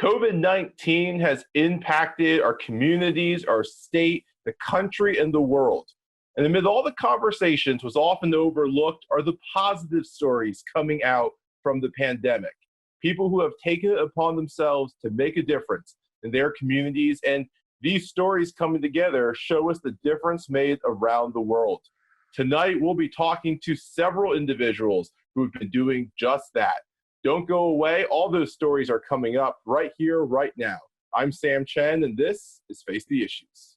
COVID-19 has impacted our communities, our state, the country, and the world. And amid all the conversations, what's often overlooked are the positive stories coming out from the pandemic. People who have taken it upon themselves to make a difference in their communities. And these stories coming together show us the difference made around the world. Tonight, we'll be talking to several individuals who have been doing just that. Don't go away. All those stories are coming up right here, right now. I'm Sam Chen, and this is Face the Issues.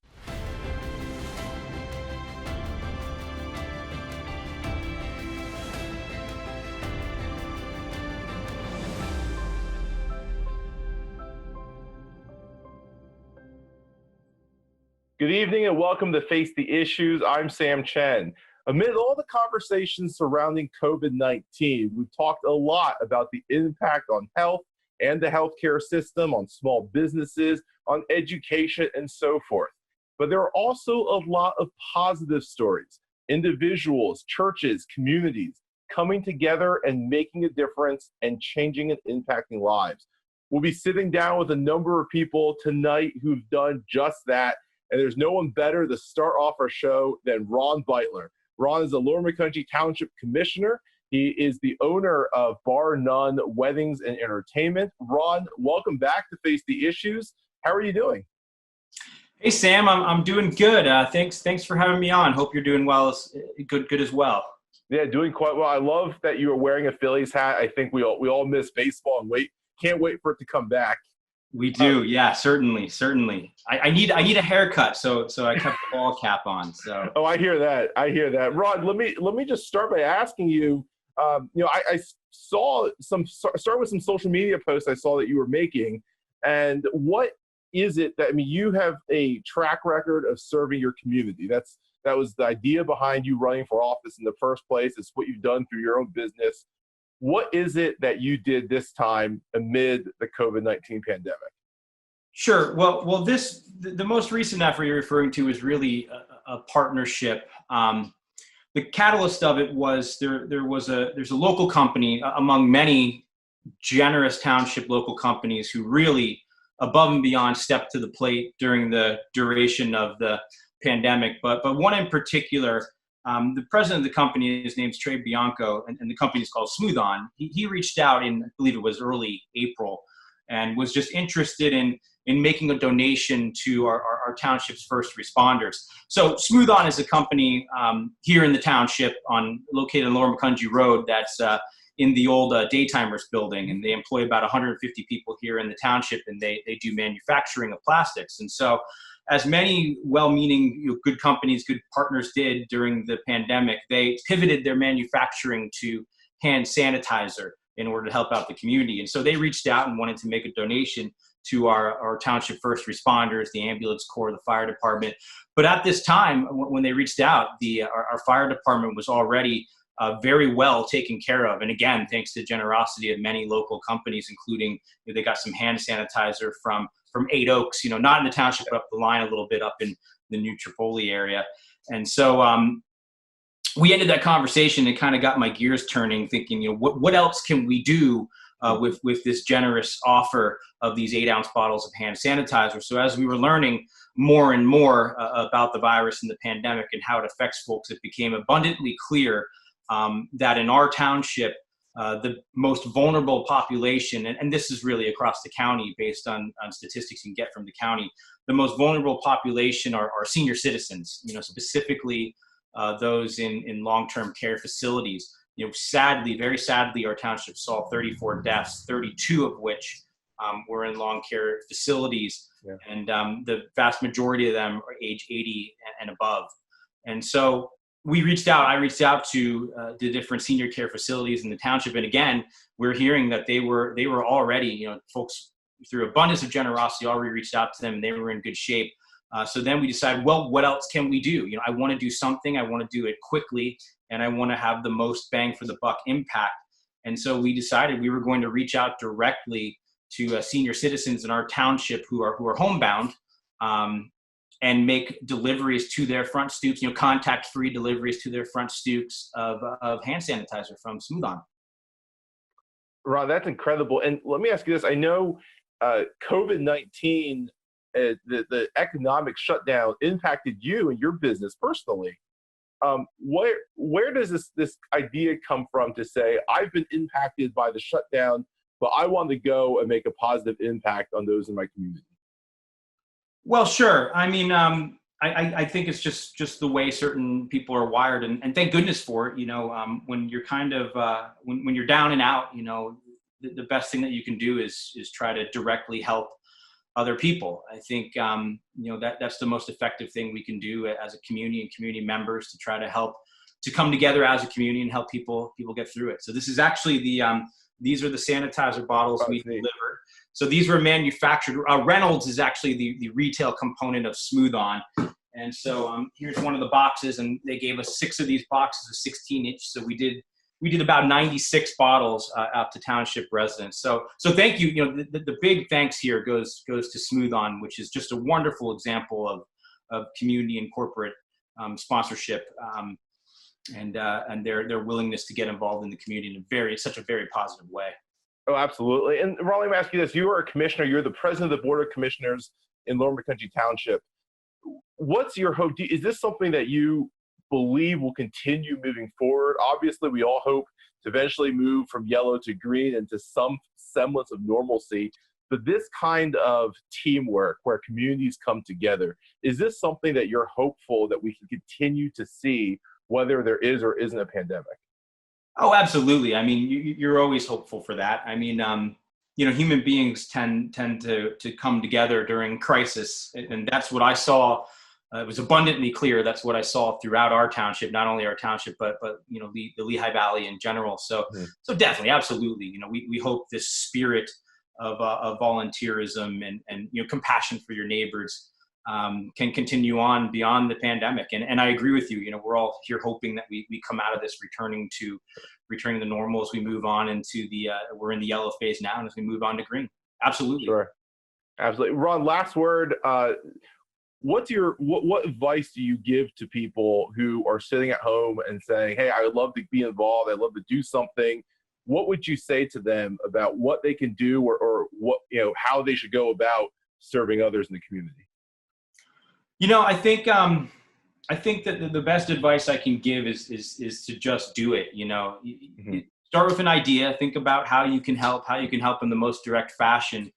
Good evening and welcome to Face the Issues. I'm Sam Chen. Amid all the conversations surrounding COVID-19, we've talked a lot about the impact on health and the healthcare system, on small businesses, on education, and so forth. But there are also a lot of positive stories. Individuals, churches, communities coming together and making a difference and changing and impacting lives. We'll be sitting down with a number of people tonight who've done just that. And there's no one better to start off our show than Ron Beitler. Ron is the Lower Macungie Township Commissioner. He is the owner of Bar None Weddings and Entertainment. Ron, welcome back to Face the Issues. How are you doing? Hey Sam, I'm doing good. Thanks for having me on. Hope you're doing well, good as well. Yeah, doing quite well. I love that you are wearing a Phillies hat. I think we all miss baseball and can't wait for it to come back. We do, yeah, certainly. I need a haircut, so I kept the ball cap on. So. Oh, I hear that. Rod, let me just start by asking you. I saw start with some social media posts I saw that you were making, and what is it that you have a track record of serving your community? That was the idea behind you running for office in the first place. It's what you've done through your own business. What is it that you did this time amid the COVID-19 pandemic? Sure. Well, the most recent effort you're referring to is really a partnership. The catalyst of it was there's a local company among many generous township local companies who really above and beyond stepped to the plate during the duration of the pandemic. But one in particular. The president of the company, his name's Trey Bianco, and the company is called Smooth On. He reached out in, I believe it was early April, and was just interested in making a donation to our township's first responders. So Smooth On is a company here in the township located on Lower Macungie Road that's in the old Daytimers building, and they employ about 150 people here in the township, and they do manufacturing of plastics. And so as many well-meaning, good companies, good partners did during the pandemic, they pivoted their manufacturing to hand sanitizer in order to help out the community. And so they reached out and wanted to make a donation to our township first responders, the ambulance corps, the fire department. But at this time, when they reached out, our fire department was already very well taken care of. And again, thanks to the generosity of many local companies, including they got some hand sanitizer from 8 Oaks, not in the township, but up the line a little bit up in the New Tripoli area. And so we ended that conversation and kind of got my gears turning, thinking, what else can we do with this generous offer of these 8-ounce bottles of hand sanitizer? So as we were learning more and more about the virus and the pandemic and how it affects folks, it became abundantly clear that in our township, the most vulnerable population, and this is really across the county based on statistics you can get from the county, the most vulnerable population are senior citizens, specifically those in long-term care facilities. Very sadly, our township saw 34 deaths, 32 of which were in long care facilities. Yeah. And the vast majority of them are age 80 and above. And so I reached out to the different senior care facilities in the township. And again, we're hearing that they were already, folks through abundance of generosity already reached out to them and they were in good shape. So then we decided, well, what else can we do? I want to do something. I want to do it quickly, and I want to have the most bang for the buck impact. And so we decided we were going to reach out directly to senior citizens in our township who are homebound, and make deliveries to their front stoops, contact-free deliveries to their front stoops of hand sanitizer from Smooth On. Ron, that's incredible. And let me ask you this. I know COVID-19, the economic shutdown impacted you and your business personally. Where does this idea come from to say, I've been impacted by the shutdown, but I want to go and make a positive impact on those in my community? Well, sure. I mean, I think it's just the way certain people are wired, and thank goodness for it. When you're kind of when you're down and out, the best thing that you can do is try to directly help other people. I think that's the most effective thing we can do as a community and community members, to try to help, to come together as a community and help people get through it. So this is actually these are the sanitizer bottles we delivered. So these were manufactured. Reynolds is actually the retail component of Smooth On. And so here's one of the boxes, and they gave us 6 of these boxes of 16-inch. So we did about 96 bottles out to township residents. So thank you. The big thanks here goes to Smooth On, which is just a wonderful example of community and corporate sponsorship, and their willingness to get involved in the community in such a very positive way. Oh, absolutely. And Ron, let me ask you this. You are a commissioner. You're the president of the Board of Commissioners in Lower Macungie Township. What's your hope? Is this something that you believe will continue moving forward? Obviously, we all hope to eventually move from yellow to green and to some semblance of normalcy. But this kind of teamwork where communities come together, is this something that you're hopeful that we can continue to see, whether there is or isn't a pandemic? Oh, absolutely. I mean, you're always hopeful for that. I mean, human beings tend to come together during crisis, and that's what I saw. It was abundantly clear. That's what I saw throughout our township, not only our township, but the Lehigh Valley in general. So definitely, absolutely. We hope this spirit of volunteerism and compassion for your neighbors can continue on beyond the pandemic. And I agree with you. We're all here hoping that we come out of this returning to normal as we move on into we're in the yellow phase now, and as we move on to green. Absolutely. Sure. Absolutely. Ron, last word. What advice do you give to people who are sitting at home and saying, hey, I would love to be involved, I'd love to do something? What would you say to them about what they can do, or what, how they should go about serving others in the community? I think that the best advice I can give is to just do it. Start with an idea, think about how you can help in the most direct fashion,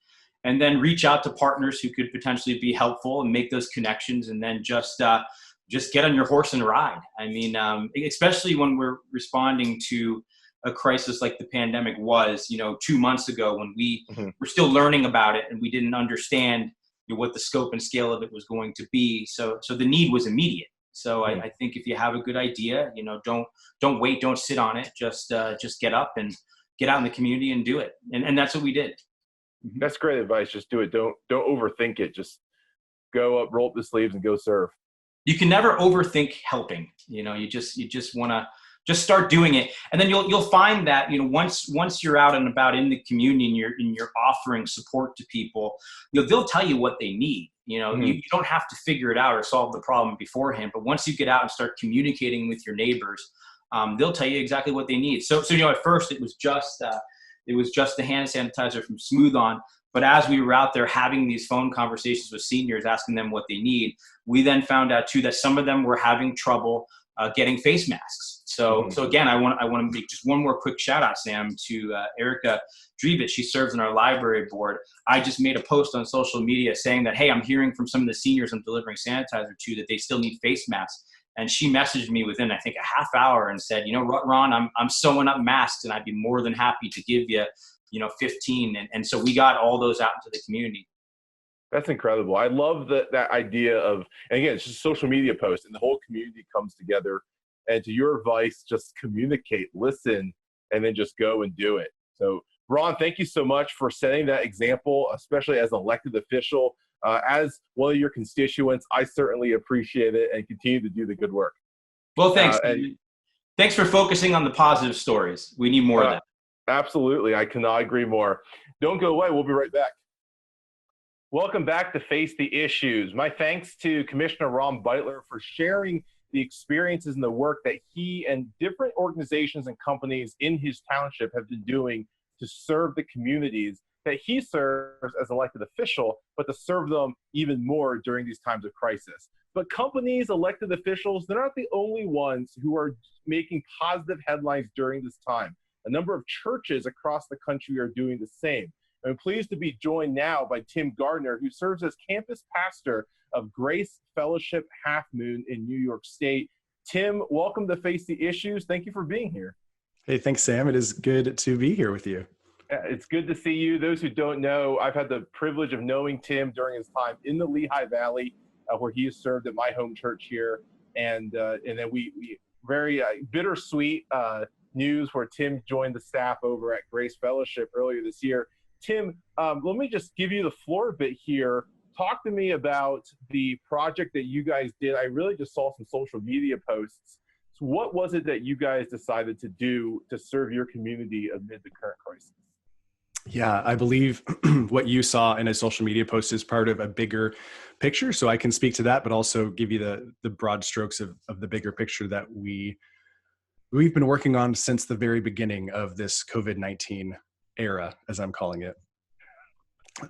and then reach out to partners who could potentially be helpful and make those connections, and then just get on your horse and ride. I mean, especially when we're responding to a crisis like the pandemic was, 2 months ago, when we were still learning about it and we didn't understand what the scope and scale of it was going to be. So the need was immediate. So I think if you have a good idea, don't wait, don't sit on it. Just get up and get out in the community and do it. And that's what we did. That's great advice. Just do it. Don't overthink it. Just go up, roll up the sleeves, and go serve. You can never overthink helping. You just want to just start doing it, and then you'll find that once you're out and about in the community and you're offering support to people, they'll tell you what they need. You don't have to figure it out or solve the problem beforehand, but once you get out and start communicating with your neighbors, they'll tell you exactly what they need. So at first it was just the hand sanitizer from Smooth On. But as we were out there having these phone conversations with seniors, asking them what they need, we then found out too that some of them were having trouble getting face masks. So again, I want to make just one more quick shout out, Sam, to Erica Drevitt. She serves on our library board. I just made a post on social media saying that, hey, I'm hearing from some of the seniors I'm delivering sanitizer to that they still need face masks. And she messaged me within, I think, a half hour and said, Ron, I'm sewing up masks and I'd be more than happy to give you, 15. And so we got all those out into the community. That's incredible. I love that idea of, and again, it's just a social media post and the whole community comes together. And to your advice, just communicate, listen, and then just go and do it. So Ron, thank you so much for setting that example, especially as an elected official. As one of your constituents, I certainly appreciate it and continue to do the good work. Well, thanks. Thanks for focusing on the positive stories. We need more of that. Absolutely. I cannot agree more. Don't go away. We'll be right back. Welcome back to Face the Issues. My thanks to Commissioner Ron Beitler for sharing the experiences and the work that he and different organizations and companies in his township have been doing to serve the communities that he serves as elected official, but to serve them even more during these times of crisis. But companies, elected officials, they're not the only ones who are making positive headlines during this time. A number of churches across the country are doing the same. I'm pleased to be joined now by Tim Gardner, who serves as campus pastor of Grace Fellowship Half Moon in New York State. Tim, welcome to Face the Issues. Thank you for being here. Hey, thanks, Sam. It is good to be here with you. It's good to see you. Those who don't know, I've had the privilege of knowing Tim during his time in the Lehigh Valley, where he has served at my home church here. And then we very bittersweet news where Tim joined the staff over at Grace Fellowship earlier this year. Tim, let me just give you the floor a bit here. Talk to me about the project that you guys did. I really just saw some social media posts. So what was it that you guys decided to do to serve your community amid the current crisis? Yeah, I believe what you saw in a social media post is part of a bigger picture. So I can speak to that, but also give you the broad strokes of the bigger picture that we've been working on since the very beginning of this COVID-19 era, as I'm calling it.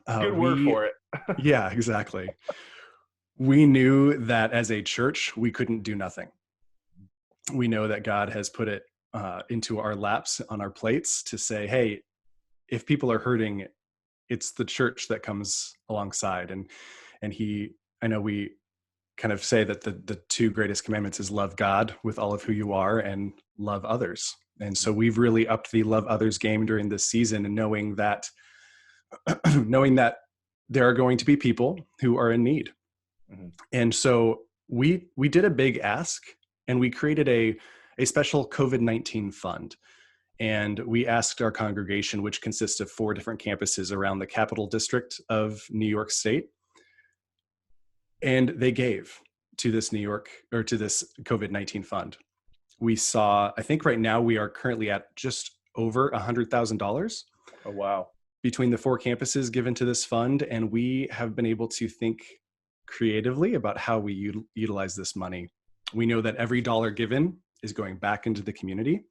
Good word for it. Yeah, exactly. We knew that as a church, we couldn't do nothing. We know that God has put it into our laps on our plates to say, hey, if people are hurting, it's the church that comes alongside. And I know we kind of say that the two greatest commandments is love God with all of who you are and love others. And so we've really upped the love others game during this season, and knowing that there are going to be people who are in need. Mm-hmm. And so we did a big ask, and we created a special COVID-19 fund. And we asked our congregation, which consists of 4 different campuses around the Capital District of New York State, and they gave to this COVID-19 fund. We saw, I think right now we are currently at just over $100,000. Oh, wow. Between the 4 campuses given to this fund, and we have been able to think creatively about how we utilize this money. We know that every dollar given is going back into the community,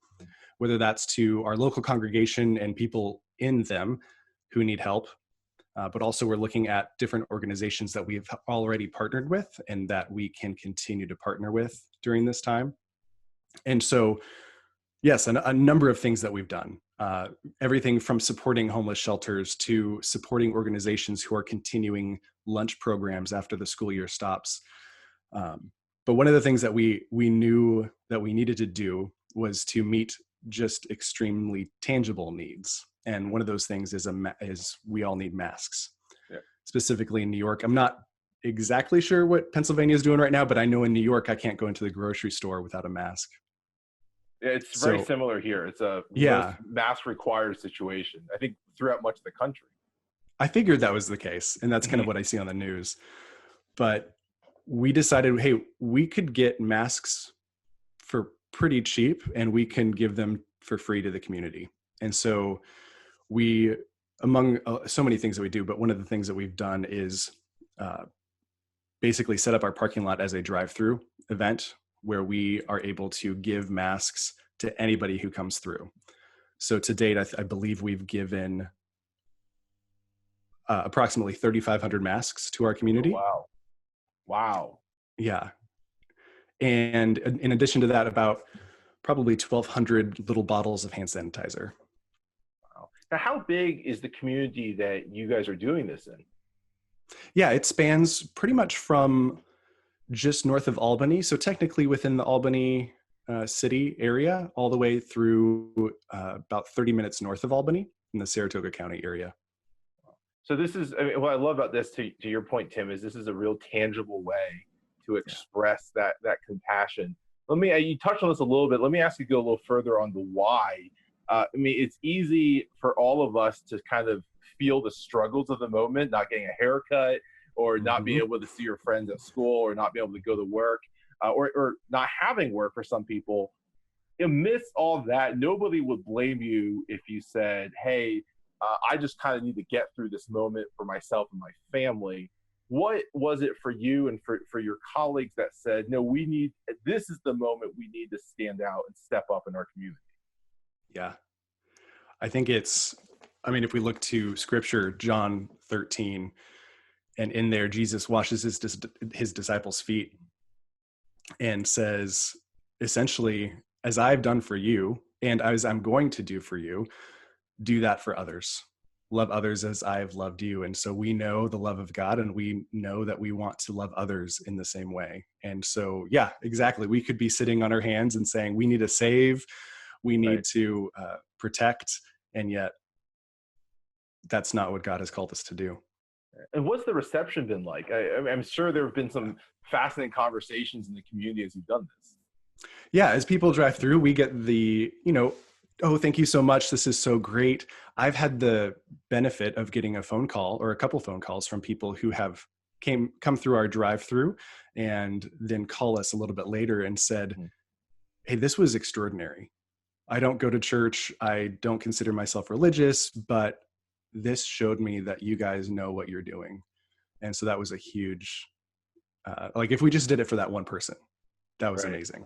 whether that's to our local congregation and people in them who need help, but also we're looking at different organizations that we've already partnered with and that we can continue to partner with during this time. And so, yes, a number of things that we've done. Everything from supporting homeless shelters to supporting organizations who are continuing lunch programs after the school year stops. But one of the things that we knew that we needed to do was to meet just extremely tangible needs. And one of those things is we all need masks. Yeah. Specifically in New York. I'm not exactly sure what Pennsylvania is doing right now, but I know in New York, I can't go into the grocery store without a mask. Yeah, it's very similar here. It's a mask required situation, I think, throughout much of the country. I figured that was the case, and that's kind of what I see on the news. But we decided, hey, we could get masks for pretty cheap, and we can give them for free to the community. And so we, among so many things that we do, but one of the things that we've done is basically set up our parking lot as a drive-through event where we are able to give masks to anybody who comes through. So to date, I believe we've given approximately 3,500 masks to our community. Oh, wow. Yeah. And in addition to that, about probably 1,200 little bottles of hand sanitizer. Wow. Now, how big is the community that you guys are doing this in? Yeah, it spans pretty much from just north of Albany. So technically within the Albany city area, all the way through about 30 minutes north of Albany in the Saratoga County area. So this is, what I love about this, to your point, Tim, is this is a real tangible way to express that compassion. You touched on this a little bit. Let me ask you to go a little further on the why. It's easy for all of us to kind of feel the struggles of the moment, not getting a haircut, or not being able to see your friends at school, or not being able to go to work, or not having work for some people. Amidst all that, nobody would blame you if you said, hey, I just kind of need to get through this moment for myself and my family. What was it for you and for your colleagues that said, no, this is the moment we need to stand out and step up in our community? Yeah, I think it's I mean, if we look to scripture, John 13, and in there, Jesus washes his disciples' feet and says, essentially, as I've done for you, and as I'm going to do for you, do that for others. Love others as I've loved you. And so we know the love of God, and we know that we want to love others in the same way. And so, yeah, exactly. We could be sitting on our hands and saying, we need to save, we need to protect, and yet that's not what God has called us to do. And what's the reception been like? I'm sure there have been some fascinating conversations in the community as you've done this. Yeah, as people drive through, we get the, oh, thank you so much. This is so great. I've had the benefit of getting a phone call or a couple phone calls from people who have come through our drive-through and then call us a little bit later and said, hey, this was extraordinary. I don't go to church. I don't consider myself religious, but this showed me that you guys know what you're doing. And so that was a huge, like if we just did it for that one person, that was amazing.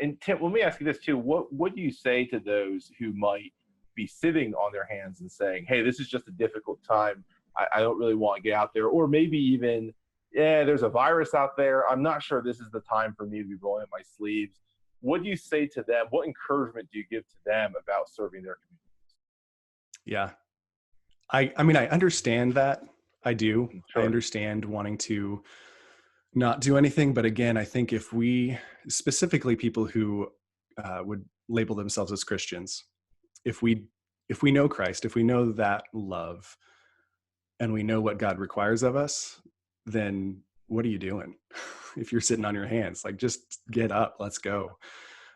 And Tim, let me ask you this too. What do you say to those who might be sitting on their hands and saying, hey, this is just a difficult time. I don't really want to get out there. Or maybe even, there's a virus out there. I'm not sure this is the time for me to be rolling up my sleeves. What do you say to them? What encouragement do you give to them about serving their communities? Yeah. I mean, I understand that. I do. Sure. I understand wanting to not do anything. But again, I think if we, specifically people who would label themselves as Christians, if we know Christ, if we know that love, and we know what God requires of us, then what are you doing? If you're sitting on your hands, like just get up, let's go.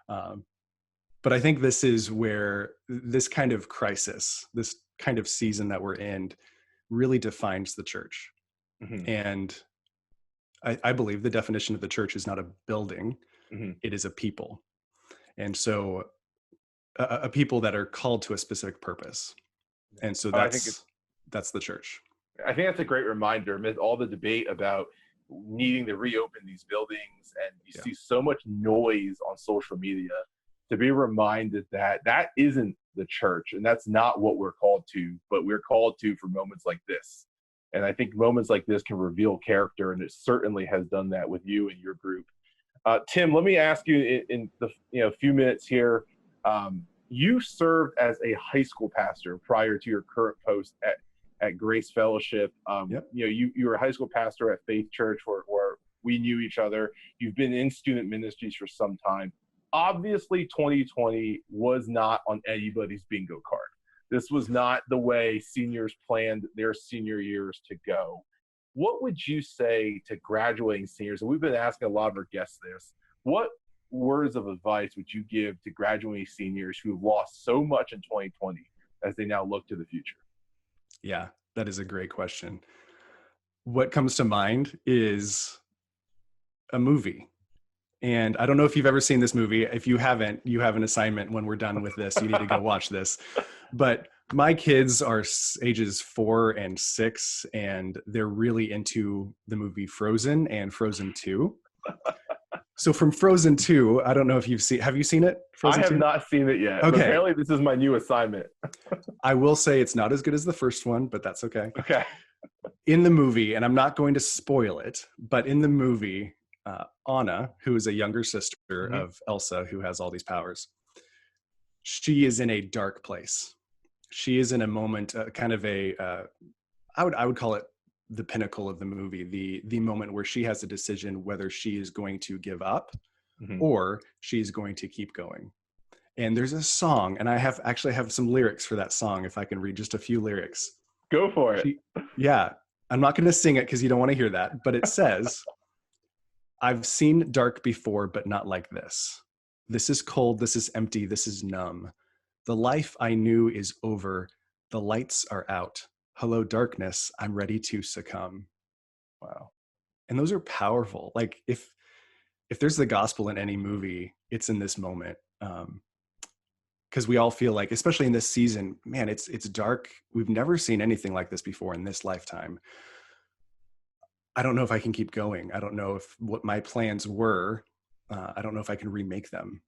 But I think this is where this kind of crisis, this kind of season that we're in, really defines the church. Mm-hmm. And I believe the definition of the church is not a building, it is a people. And so a people that are called to a specific purpose. And so that's the church. I think that's a great reminder amid all the debate about needing to reopen these buildings, and you see so much noise on social media, to be reminded that that isn't the church, and that's not what we're called to, but we're called to for moments like this. And I think moments like this can reveal character, and it certainly has done that with you and your group. Tim, let me ask you in the few minutes here. You served as a high school pastor prior to your current post at Grace Fellowship. You were a high school pastor at Faith Church where we knew each other. You've been in student ministries for some time. Obviously, 2020 was not on anybody's bingo card. This was not the way seniors planned their senior years to go. What would you say to graduating seniors? And we've been asking a lot of our guests this. What words of advice would you give to graduating seniors who have lost so much in 2020 as they now look to the future? Yeah, that is a great question. What comes to mind is a movie. And I don't know if you've ever seen this movie. If you haven't, you have an assignment when we're done with this. You need to go watch this. But my kids are ages 4 and 6, and they're really into the movie Frozen and Frozen 2. So from Frozen 2, I don't know if have you seen it? Frozen 2? I have not seen it yet. Okay. Apparently this is my new assignment. I will say it's not as good as the first one, but that's okay. Okay. In the movie, and I'm not going to spoil it, but in the movie, Anna, who is a younger sister of Elsa, who has all these powers, she is in a dark place. She is in a moment, kind of I would call it the pinnacle of the movie, the moment where she has a decision whether she is going to give up or she's going to keep going. And there's a song, and I actually have some lyrics for that song, if I can read just a few lyrics. Go for it. I'm not going to sing it because you don't want to hear that, but it says, I've seen dark before, but not like this. This is cold, this is empty, this is numb. The life I knew is over, the lights are out. Hello, darkness, I'm ready to succumb. Wow. And those are powerful. Like if there's the gospel in any movie, it's in this moment. Because we all feel like, especially in this season, man, it's dark. We've never seen anything like this before in this lifetime. I don't know if I can keep going. I don't know if what my plans were, I don't know if I can remake them.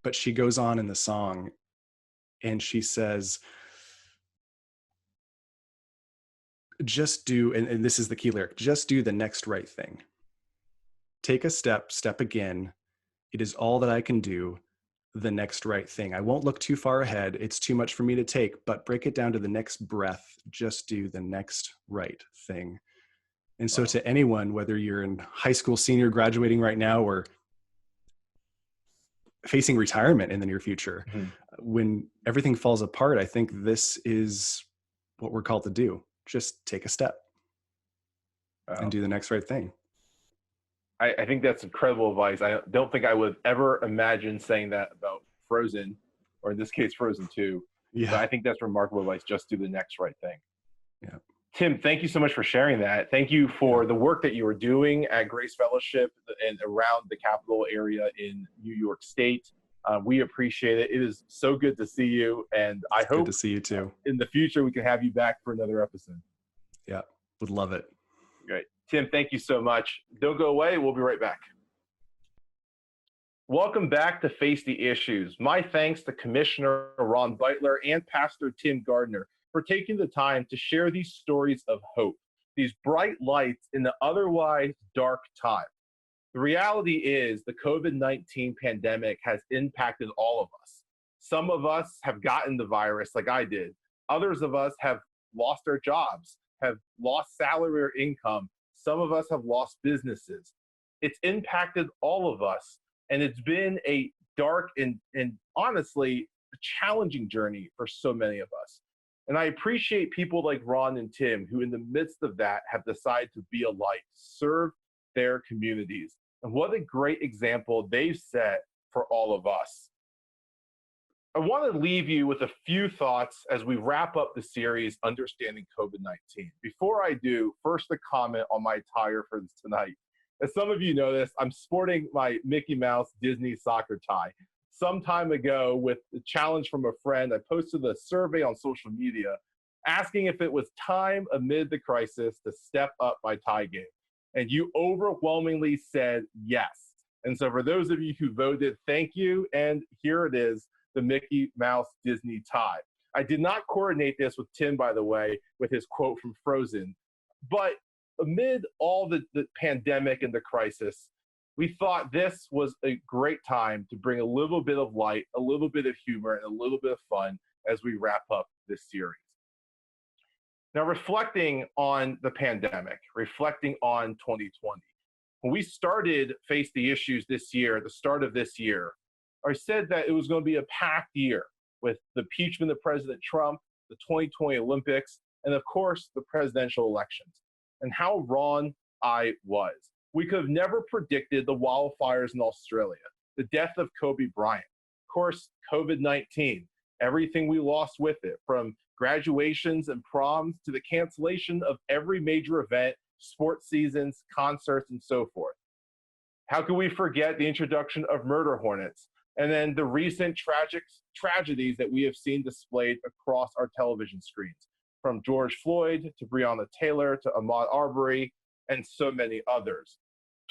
But she goes on in the song and she says, just do, and this is the key lyric, just do the next right thing. Take a step, step again. It is all that I can do, the next right thing. I won't look too far ahead. It's too much for me to take, but break it down to the next breath. Just do the next right thing. And so to anyone, whether you're in high school senior graduating right now or facing retirement in the near future, when everything falls apart, I think this is what we're called to do. Just take a step and do the next right thing. I think that's incredible advice. I don't think I would ever imagine saying that about Frozen, or in this case, Frozen 2. Yeah. But I think that's remarkable advice. Just do the next right thing. Yeah. Tim, thank you so much for sharing that. Thank you for the work that you were doing at Grace Fellowship and around the capital area in New York State. We appreciate it. It is so good to see you. And I hope good to see you too. In the future, we can have you back for another episode. Yeah, would love it. Great. Tim, thank you so much. Don't go away. We'll be right back. Welcome back to Face the Issues. My thanks to Commissioner Ron Beitler and Pastor Tim Gardner for taking the time to share these stories of hope, these bright lights in the otherwise dark time. The reality is the COVID-19 pandemic has impacted all of us. Some of us have gotten the virus like I did. Others of us have lost our jobs, have lost salary or income. Some of us have lost businesses. It's impacted all of us, and it's been a dark and honestly a challenging journey for so many of us. And I appreciate people like Ron and Tim who in the midst of that have decided to be a light, serve their communities. And what a great example they've set for all of us. I want to leave you with a few thoughts as we wrap up the series, Understanding COVID-19. Before I do, first a comment on my attire for this tonight. As some of you know this, I'm sporting my Mickey Mouse Disney soccer tie. Some time ago, with the challenge from a friend, I posted a survey on social media asking if it was time amid the crisis to step up my tie game. And you overwhelmingly said yes. And so for those of you who voted, thank you. And here it is, the Mickey Mouse Disney tie. I did not coordinate this with Tim, by the way, with his quote from Frozen. But amid all the pandemic and the crisis, we thought this was a great time to bring a little bit of light, a little bit of humor, and a little bit of fun as we wrap up this series. Now, reflecting on the pandemic, reflecting on 2020, when we started Face the Issues this year, at the start of this year, I said that it was going to be a packed year with the impeachment of President Trump, the 2020 Olympics, and of course, the presidential elections. And how wrong I was. We could have never predicted the wildfires in Australia, the death of Kobe Bryant, of course, COVID-19, everything we lost with it, from graduations and proms to the cancellation of every major event, sports seasons, concerts, and so forth. How could we forget the introduction of murder hornets and then the recent tragedies that we have seen displayed across our television screens, from George Floyd to Breonna Taylor to Ahmaud Arbery and so many others.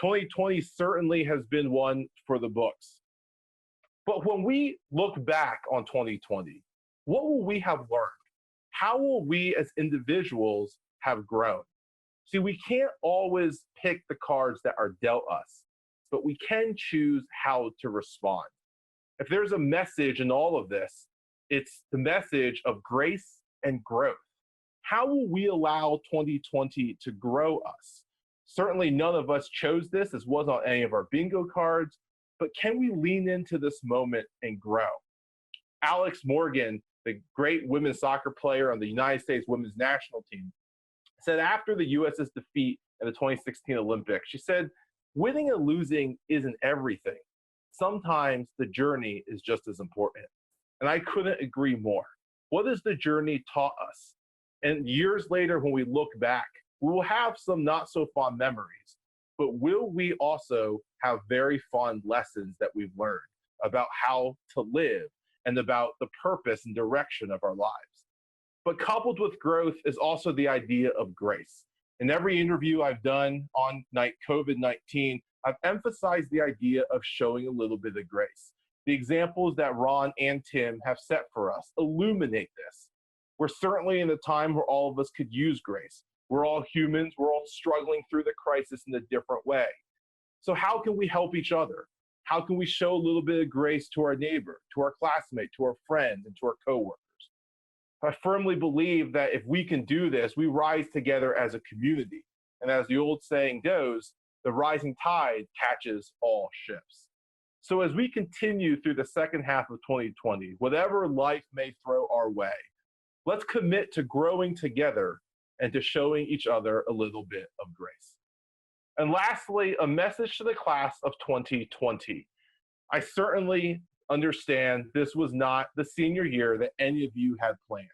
2020 certainly has been one for the books. But when we look back on 2020, what will we have learned? How will we as individuals have grown? See, we can't always pick the cards that are dealt us, but we can choose how to respond. If there's a message in all of this, it's the message of grace and growth. How will we allow 2020 to grow us? Certainly none of us chose this. This wasn't on any of our bingo cards, but can we lean into this moment and grow? Alex Morgan, the great women's soccer player on the United States women's national team, said after the U.S.'s defeat in the 2016 Olympics, she said, winning and losing isn't everything. Sometimes the journey is just as important. And I couldn't agree more. What has the journey taught us? And years later, when we look back, we will have some not so fond memories, but will we also have very fond lessons that we've learned about how to live and about the purpose and direction of our lives? But coupled with growth is also the idea of grace. In every interview I've done on COVID-19, I've emphasized the idea of showing a little bit of grace. The examples that Ron and Tim have set for us illuminate this. We're certainly in a time where all of us could use grace. We're all humans. We're all struggling through the crisis in a different way. So how can we help each other? How can we show a little bit of grace to our neighbor, to our classmate, to our friend, and to our coworkers? I firmly believe that if we can do this, we rise together as a community. And as the old saying goes, the rising tide catches all ships. So as we continue through the second half of 2020, whatever life may throw our way, let's commit to growing together and to showing each other a little bit of grace. And lastly, a message to the class of 2020. I certainly understand this was not the senior year that any of you had planned.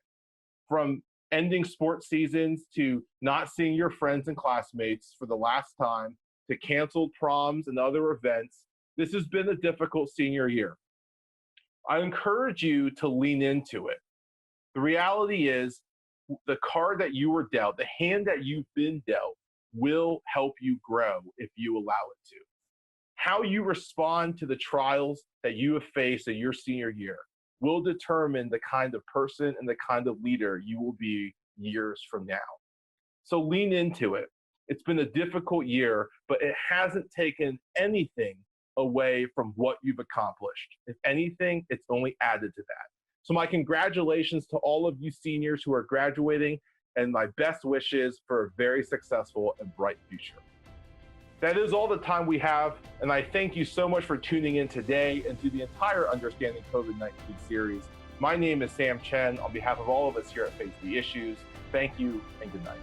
From ending sports seasons to not seeing your friends and classmates for the last time, to canceled proms and other events, this has been a difficult senior year. I encourage you to lean into it. The reality is, the card that you were dealt, the hand that you've been dealt, will help you grow if you allow it to. How you respond to the trials that you have faced in your senior year will determine the kind of person and the kind of leader you will be years from now. So lean into it. It's been a difficult year, but it hasn't taken anything away from what you've accomplished. If anything, it's only added to that. So my congratulations to all of you seniors who are graduating, and my best wishes for a very successful and bright future. That is all the time we have, and I thank you so much for tuning in today and to the entire Understanding COVID-19 series. My name is Sam Chen. On behalf of all of us here at Face the Issues, thank you and good night.